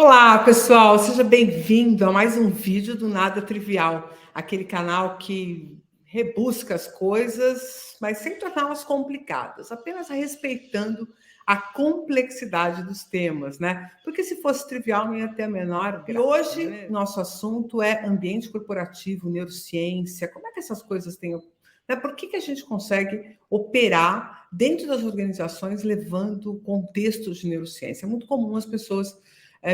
Olá, pessoal, seja bem-vindo a mais um vídeo do Nada Trivial, aquele canal que rebusca as coisas, mas sem torná-las complicadas, apenas respeitando a complexidade dos temas, né? Porque se fosse trivial, não ia ter a menor graça. E hoje, nosso assunto é ambiente corporativo, neurociência, como é que essas coisas têm... Né? Por que a gente consegue operar dentro das organizações levando contextos de neurociência? É muito comum as pessoas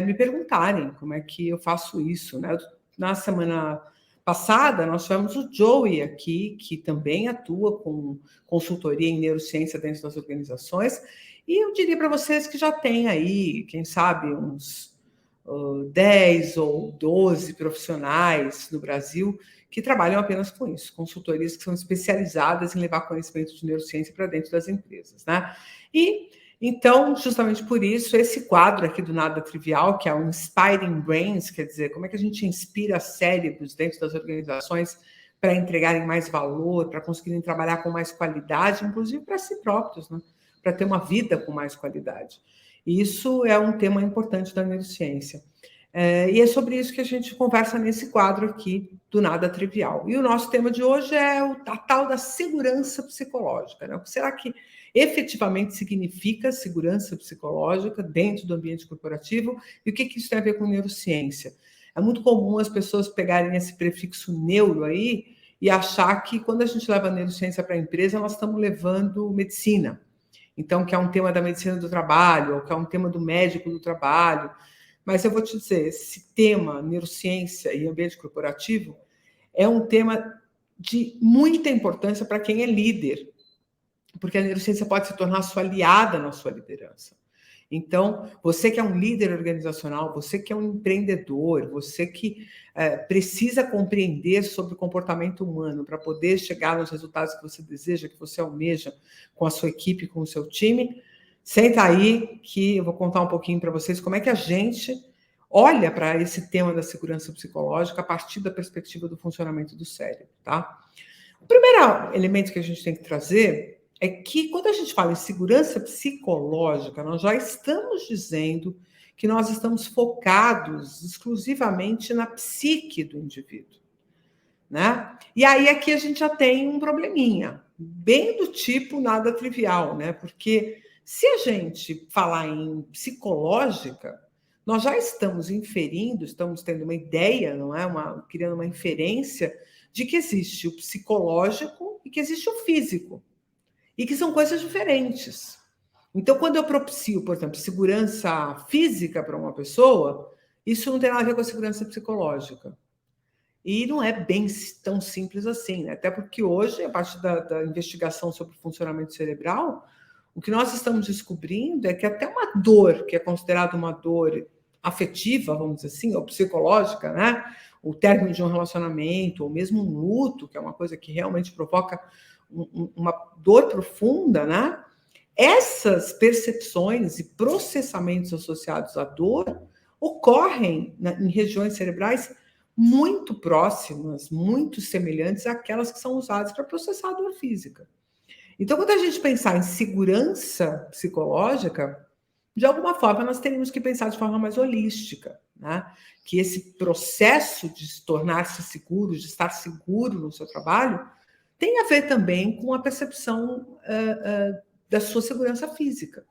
me perguntarem como é que eu faço isso, né? Na semana passada, nós tivemos o Joey aqui, que também atua com consultoria em neurociência dentro das organizações, e eu diria para vocês que já tem aí, quem sabe, uns 10 ou 12 profissionais no Brasil que trabalham apenas com isso, consultorias que são especializadas em levar conhecimento de neurociência para dentro das empresas, né? E então, justamente por isso, esse quadro aqui do Nada Trivial, que é o Inspiring Brains, quer dizer, como é que a gente inspira cérebros dentro das organizações para entregarem mais valor, para conseguirem trabalhar com mais qualidade, inclusive para si próprios, né? Para ter uma vida com mais qualidade. E isso é um tema importante da neurociência. E é sobre isso que a gente conversa nesse quadro aqui do Nada Trivial. E o nosso tema de hoje é a tal da segurança psicológica, né? O que será que efetivamente significa segurança psicológica dentro do ambiente corporativo e o que isso tem a ver com neurociência? É muito comum as pessoas pegarem esse prefixo neuro aí e achar que quando a gente leva a neurociência para a empresa, nós estamos levando medicina. Então, que é um tema da medicina do trabalho, ou que é um tema do médico do trabalho. Mas eu vou te dizer, esse tema, neurociência e ambiente corporativo, é um tema de muita importância para quem é líder, porque a neurociência pode se tornar sua aliada na sua liderança. Então, você que é um líder organizacional, você que é um empreendedor, você que precisa compreender sobre o comportamento humano para poder chegar nos resultados que você deseja, que você almeja com a sua equipe, com o seu time, senta aí que eu vou contar um pouquinho para vocês como é que a gente olha para esse tema da segurança psicológica a partir da perspectiva do funcionamento do cérebro, tá? O primeiro elemento que a gente tem que trazer é que quando a gente fala em segurança psicológica, nós já estamos dizendo que nós estamos focados exclusivamente na psique do indivíduo, né? E aí aqui a gente já tem um probleminha, bem do tipo nada trivial, né? Porque se a gente falar em psicológica, nós já estamos inferindo, estamos tendo uma ideia, não é? Criando uma inferência de que existe o psicológico e que existe o físico e que são coisas diferentes. Então, quando eu propicio, por exemplo, segurança física para uma pessoa, isso não tem nada a ver com a segurança psicológica. E não é bem tão simples assim, né? Até porque hoje, a partir da investigação sobre o funcionamento cerebral, o que nós estamos descobrindo é que até uma dor, que é considerada uma dor afetiva, vamos dizer assim, ou psicológica, né? O término de um relacionamento, ou mesmo um luto, que é uma coisa que realmente provoca uma dor profunda, né? Essas percepções e processamentos associados à dor ocorrem em regiões cerebrais muito próximas, muito semelhantes àquelas que são usadas para processar a dor física. Então, quando a gente pensar em segurança psicológica, de alguma forma nós teríamos que pensar de forma mais holística, né? Que esse processo de tornar-se seguro, de estar seguro no seu trabalho, tem a ver também com a percepção da sua segurança física.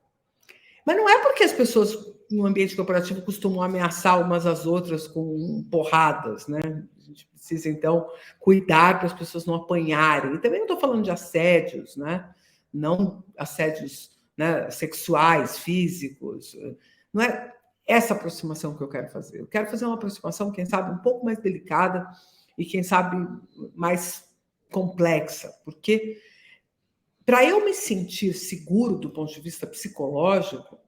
Mas não é porque as pessoas no ambiente corporativo costumam ameaçar umas às outras com porradas, né? A gente precisa, então, cuidar para as pessoas não apanharem. E também não estou falando de assédios, né? Não assédios, né, sexuais, físicos. Não é essa aproximação que eu quero fazer. Eu quero fazer uma aproximação, quem sabe, um pouco mais delicada e, quem sabe, mais complexa. Porque para eu me sentir seguro do ponto de vista psicológico,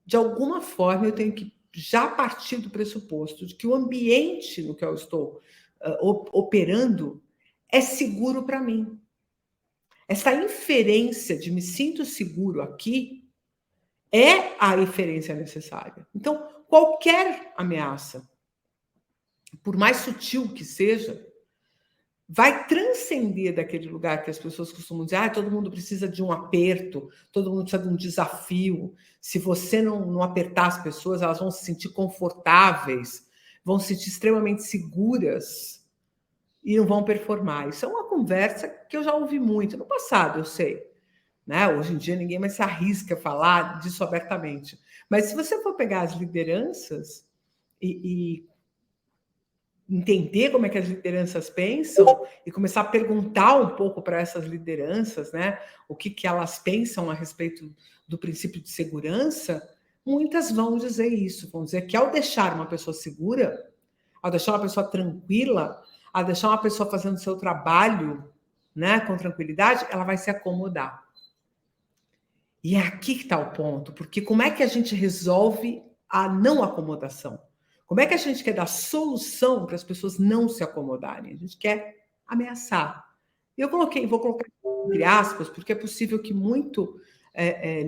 de alguma forma eu tenho que já partir do pressuposto de que o ambiente no que eu estou operando é seguro para mim. Essa inferência de me sinto seguro aqui é a inferência necessária. Então, qualquer ameaça, por mais sutil que seja, vai transcender daquele lugar que as pessoas costumam dizer, todo mundo precisa de um aperto, todo mundo precisa de um desafio. Se você não apertar as pessoas, elas vão se sentir confortáveis, vão se sentir extremamente seguras e não vão performar. Isso é uma conversa que eu já ouvi muito no passado, eu sei. Né? Hoje em dia ninguém mais se arrisca a falar disso abertamente. Mas se você for pegar as lideranças e entender como é que as lideranças pensam e começar a perguntar um pouco para essas lideranças, né, o que elas pensam a respeito do princípio de segurança, muitas vão dizer isso, vão dizer que ao deixar uma pessoa segura, ao deixar uma pessoa tranquila, ao deixar uma pessoa fazendo o seu trabalho, né, com tranquilidade, ela vai se acomodar. E é aqui que está o ponto, porque como é que a gente resolve a não acomodação? Como é que a gente quer dar solução para as pessoas não se acomodarem? A gente quer ameaçar. Eu vou colocar entre aspas, porque é possível que muito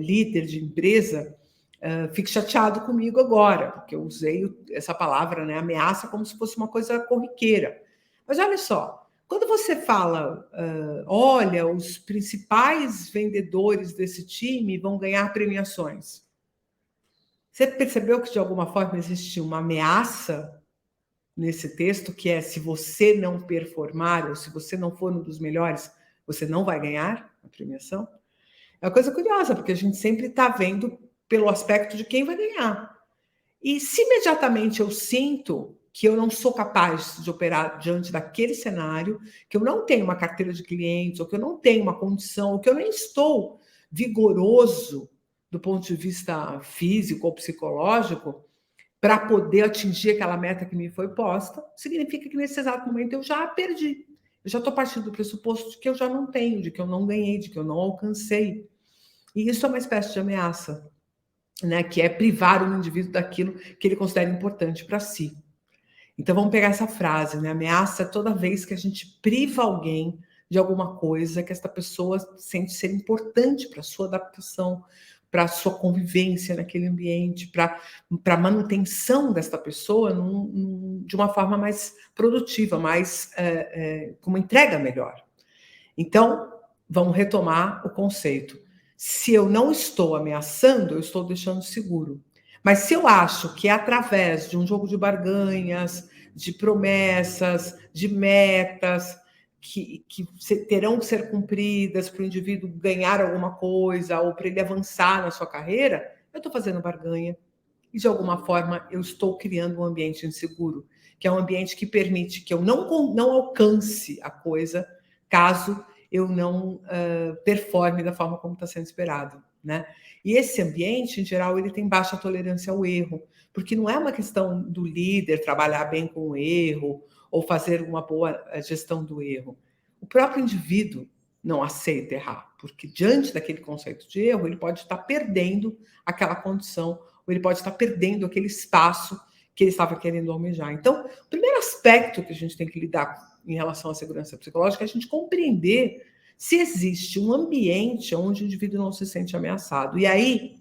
líder de empresa fique chateado comigo agora, porque eu usei essa palavra, né, ameaça, como se fosse uma coisa corriqueira. Mas olha só, quando você fala, olha, os principais vendedores desse time vão ganhar premiações, você percebeu que, de alguma forma, existe uma ameaça nesse texto, que é se você não performar, ou se você não for um dos melhores, você não vai ganhar a premiação? É uma coisa curiosa, porque a gente sempre está vendo pelo aspecto de quem vai ganhar. E se imediatamente eu sinto que eu não sou capaz de operar diante daquele cenário, que eu não tenho uma carteira de clientes, ou que eu não tenho uma condição, ou que eu nem estou vigoroso do ponto de vista físico ou psicológico, para poder atingir aquela meta que me foi posta, significa que nesse exato momento eu já perdi. Eu já estou partindo do pressuposto de que eu já não tenho, de que eu não ganhei, de que eu não alcancei. E isso é uma espécie de ameaça, né? Que é privar o indivíduo daquilo que ele considera importante para si. Então vamos pegar essa frase, né? Ameaça é toda vez que a gente priva alguém de alguma coisa que essa pessoa sente ser importante para a sua adaptação, para a sua convivência naquele ambiente, para a manutenção desta pessoa de uma forma mais produtiva, com uma entrega melhor. Então, vamos retomar o conceito. Se eu não estou ameaçando, eu estou deixando seguro. Mas se eu acho que é através de um jogo de barganhas, de promessas, de metas, que terão que ser cumpridas para o indivíduo ganhar alguma coisa ou para ele avançar na sua carreira, eu estou fazendo barganha. E, de alguma forma, eu estou criando um ambiente inseguro, que é um ambiente que permite que eu não alcance a coisa caso eu não performe da forma como está sendo esperado, né? E esse ambiente, em geral, ele tem baixa tolerância ao erro, porque não é uma questão do líder trabalhar bem com o erro ou fazer uma boa gestão do erro. O próprio indivíduo não aceita errar, porque diante daquele conceito de erro, ele pode estar perdendo aquela condição, ou ele pode estar perdendo aquele espaço que ele estava querendo almejar. Então, o primeiro aspecto que a gente tem que lidar em relação à segurança psicológica é a gente compreender se existe um ambiente onde o indivíduo não se sente ameaçado. E aí,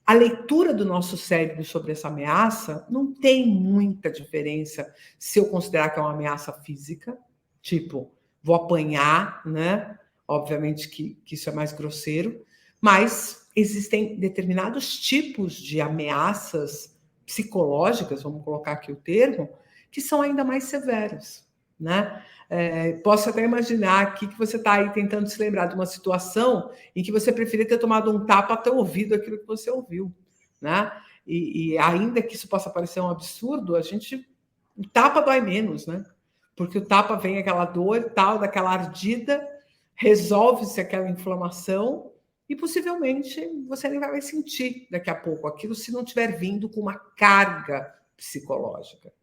a leitura do nosso cérebro sobre essa ameaça não tem muita diferença se eu considerar que é uma ameaça física, tipo, vou apanhar, né? Obviamente que isso é mais grosseiro, mas existem determinados tipos de ameaças psicológicas, vamos colocar aqui o termo, que são ainda mais severas, né? Posso até imaginar aqui que você está aí tentando se lembrar de uma situação em que você preferia ter tomado um tapa até ouvido aquilo que você ouviu, né? E ainda que isso possa parecer um absurdo, o tapa dói menos, né? Porque o tapa vem aquela dor tal, daquela ardida, resolve-se aquela inflamação e possivelmente você nem vai sentir daqui a pouco aquilo se não tiver vindo com uma carga psicológica.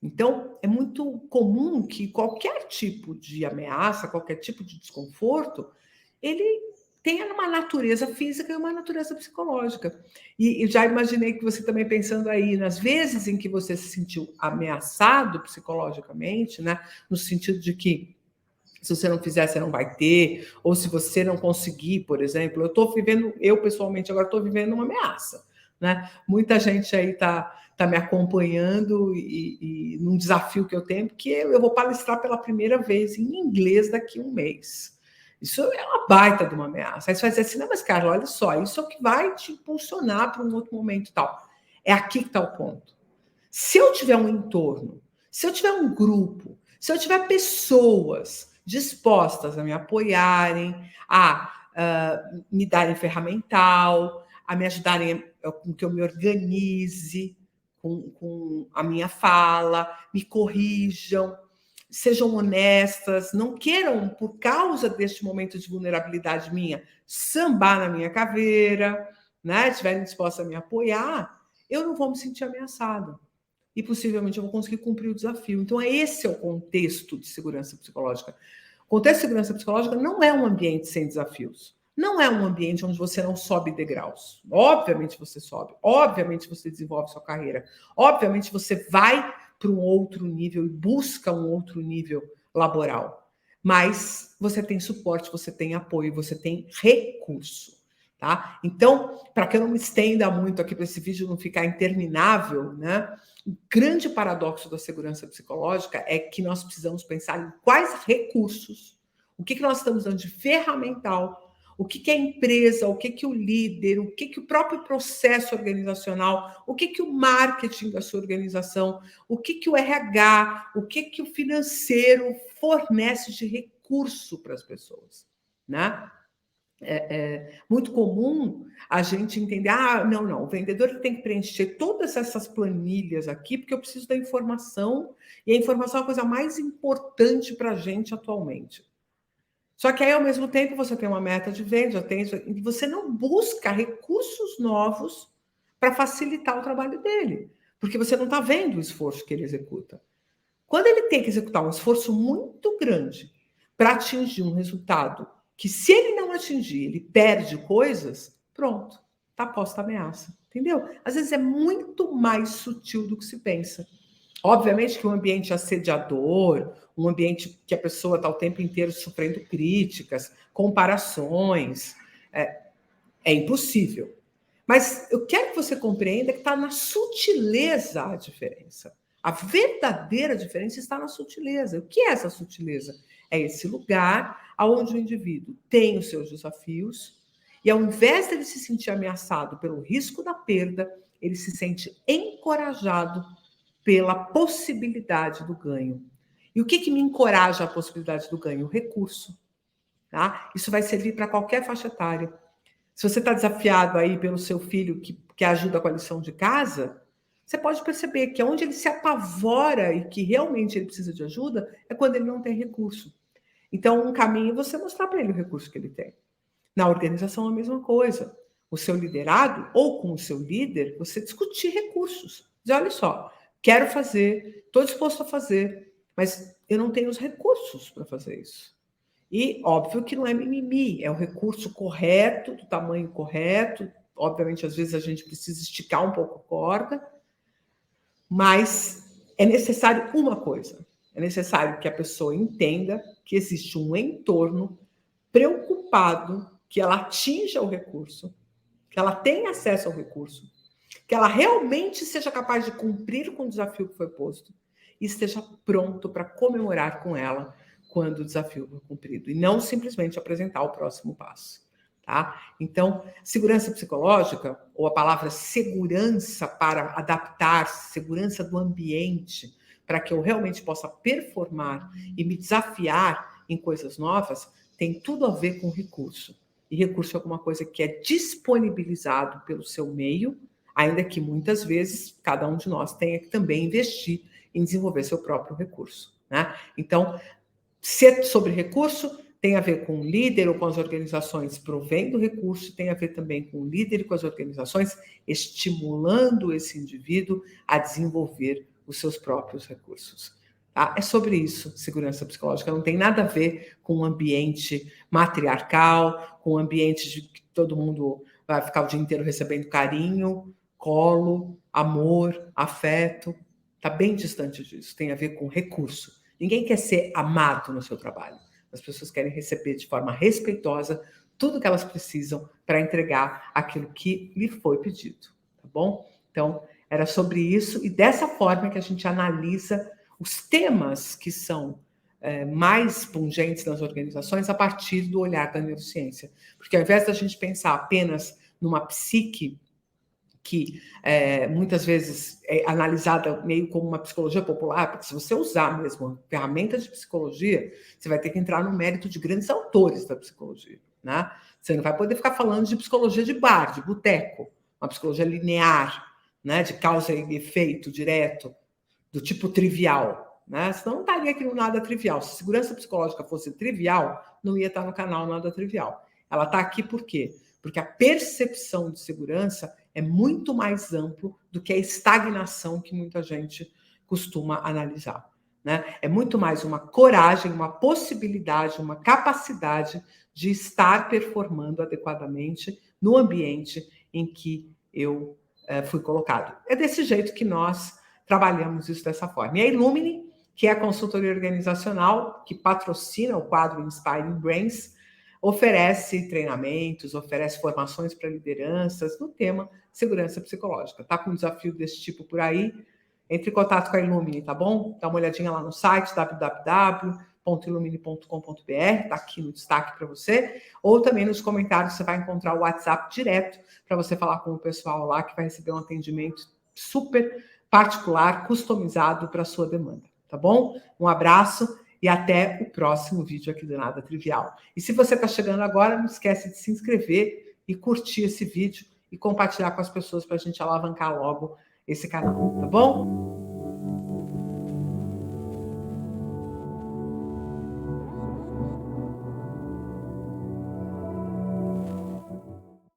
Então, é muito comum que qualquer tipo de ameaça, qualquer tipo de desconforto, ele tenha uma natureza física e uma natureza psicológica. E já imaginei que você também pensando aí nas vezes em que você se sentiu ameaçado psicologicamente, né? No sentido de que se você não fizer, você não vai ter, ou se você não conseguir, por exemplo, eu pessoalmente agora estou vivendo uma ameaça. né? Muita gente aí está me acompanhando e num desafio que eu tenho, porque eu vou palestrar pela primeira vez em inglês daqui a um mês. Isso é uma baita de uma ameaça. Aí você vai dizer assim, não, mas Carla, olha só, isso é o que vai te impulsionar para um outro momento e tal. É aqui que está o ponto. Se eu tiver um entorno, se eu tiver um grupo, se eu tiver pessoas dispostas a me apoiarem, a me darem ferramental, a me ajudarem com que eu me organize com a minha fala, me corrijam, sejam honestas, não queiram, por causa deste momento de vulnerabilidade minha, sambar na minha caveira, né? Estiverem dispostas a me apoiar, eu não vou me sentir ameaçada. E possivelmente eu vou conseguir cumprir o desafio. Então, esse é o contexto de segurança psicológica. O contexto de segurança psicológica não é um ambiente sem desafios. Não é um ambiente onde você não sobe degraus. Obviamente você sobe, obviamente você desenvolve sua carreira, obviamente você vai para um outro nível e busca um outro nível laboral. Mas você tem suporte, você tem apoio, você tem recurso. Tá? Então, para que eu não me estenda muito aqui para esse vídeo não ficar interminável, né? O grande paradoxo da segurança psicológica é que nós precisamos pensar em quais recursos, o que nós estamos dando de ferramental, o que a empresa, o que o líder, o que o próprio processo organizacional, o que o marketing da sua organização, o que o RH, o que o financeiro fornece de recurso para as pessoas, né? É muito comum a gente entender, não, o vendedor tem que preencher todas essas planilhas aqui, porque eu preciso da informação, e a informação é a coisa mais importante para a gente atualmente. Só que aí, ao mesmo tempo, você tem uma meta de venda, e você não busca recursos novos para facilitar o trabalho dele, porque você não está vendo o esforço que ele executa. Quando ele tem que executar um esforço muito grande para atingir um resultado que, se ele não atingir, ele perde coisas, pronto, está posta a ameaça, entendeu? Às vezes é muito mais sutil do que se pensa. Obviamente que um ambiente assediador, um ambiente que a pessoa está o tempo inteiro sofrendo críticas, comparações, é impossível. Mas eu quero que você compreenda que está na sutileza a diferença. A verdadeira diferença está na sutileza. O que é essa sutileza? É esse lugar onde o indivíduo tem os seus desafios e, ao invés de ele se sentir ameaçado pelo risco da perda, ele se sente encorajado pela possibilidade do ganho. E o que me encoraja a possibilidade do ganho? O recurso. Tá? Isso vai servir para qualquer faixa etária. Se você está desafiado aí pelo seu filho que ajuda com a lição de casa, você pode perceber que onde ele se apavora e que realmente ele precisa de ajuda é quando ele não tem recurso. Então, um caminho é você mostrar para ele o recurso que ele tem. Na organização, a mesma coisa. O seu liderado, ou com o seu líder, você discutir recursos. Dizer, olha só, quero fazer, estou disposto a fazer, mas eu não tenho os recursos para fazer isso. E, óbvio que não é mimimi, é o recurso correto, do tamanho correto. Obviamente, às vezes a gente precisa esticar um pouco a corda, mas é necessário uma coisa. É necessário que a pessoa entenda que existe um entorno preocupado que ela atinja o recurso, que ela tenha acesso ao recurso, que ela realmente seja capaz de cumprir com o desafio que foi posto e esteja pronto para comemorar com ela quando o desafio for cumprido, e não simplesmente apresentar o próximo passo. Tá? Então, segurança psicológica, ou a palavra segurança para adaptar-se, segurança do ambiente, para que eu realmente possa performar e me desafiar em coisas novas, tem tudo a ver com recurso. E recurso é alguma coisa que é disponibilizado pelo seu meio, ainda que muitas vezes cada um de nós tenha que também investir em desenvolver seu próprio recurso. Né? Então, ser sobre recurso tem a ver com o líder ou com as organizações provendo recurso, tem a ver também com o líder e com as organizações estimulando esse indivíduo a desenvolver os seus próprios recursos. Tá? É sobre isso, segurança psicológica. Não tem nada a ver com um ambiente matriarcal, com um ambiente de que todo mundo vai ficar o dia inteiro recebendo carinho, colo, amor, afeto. Está bem distante disso. Tem a ver com recurso. Ninguém quer ser amado no seu trabalho. As pessoas querem receber de forma respeitosa tudo que elas precisam para entregar aquilo que lhe foi pedido. tá bom? Então, era sobre isso, e dessa forma que a gente analisa os temas que são mais pungentes nas organizações a partir do olhar da neurociência. Porque ao invés da gente pensar apenas numa psique que muitas vezes é analisada meio como uma psicologia popular, porque se você usar mesmo uma ferramenta de psicologia, você vai ter que entrar no mérito de grandes autores da psicologia, né? Você não vai poder ficar falando de psicologia de bar, de boteco, uma psicologia linear, né, de causa e efeito direto, do tipo trivial, né? Senão não estaria aqui no Nada Trivial. Se segurança psicológica fosse trivial, não ia estar no canal Nada Trivial. Ela está aqui por quê? Porque a percepção de segurança é muito mais amplo do que a estagnação que muita gente costuma analisar, né? É muito mais uma coragem, uma possibilidade, uma capacidade de estar performando adequadamente no ambiente em que eu fui colocado. É desse jeito que nós trabalhamos isso dessa forma. E a Illumine, que é a consultoria organizacional que patrocina o quadro Inspiring Brains, oferece treinamentos, oferece formações para lideranças no tema segurança psicológica. Tá com um desafio desse tipo por aí? Entre em contato com a Illumine, tá bom? Dá uma olhadinha lá no site www.illumine.com.br, tá aqui no destaque para você, ou também nos comentários você vai encontrar o WhatsApp direto para você falar com o pessoal lá que vai receber um atendimento super particular, customizado para a sua demanda, tá bom? Um abraço e até o próximo vídeo aqui do Nada Trivial. E se você está chegando agora, não esquece de se inscrever e curtir esse vídeo e compartilhar com as pessoas para a gente alavancar logo esse canal, tá bom?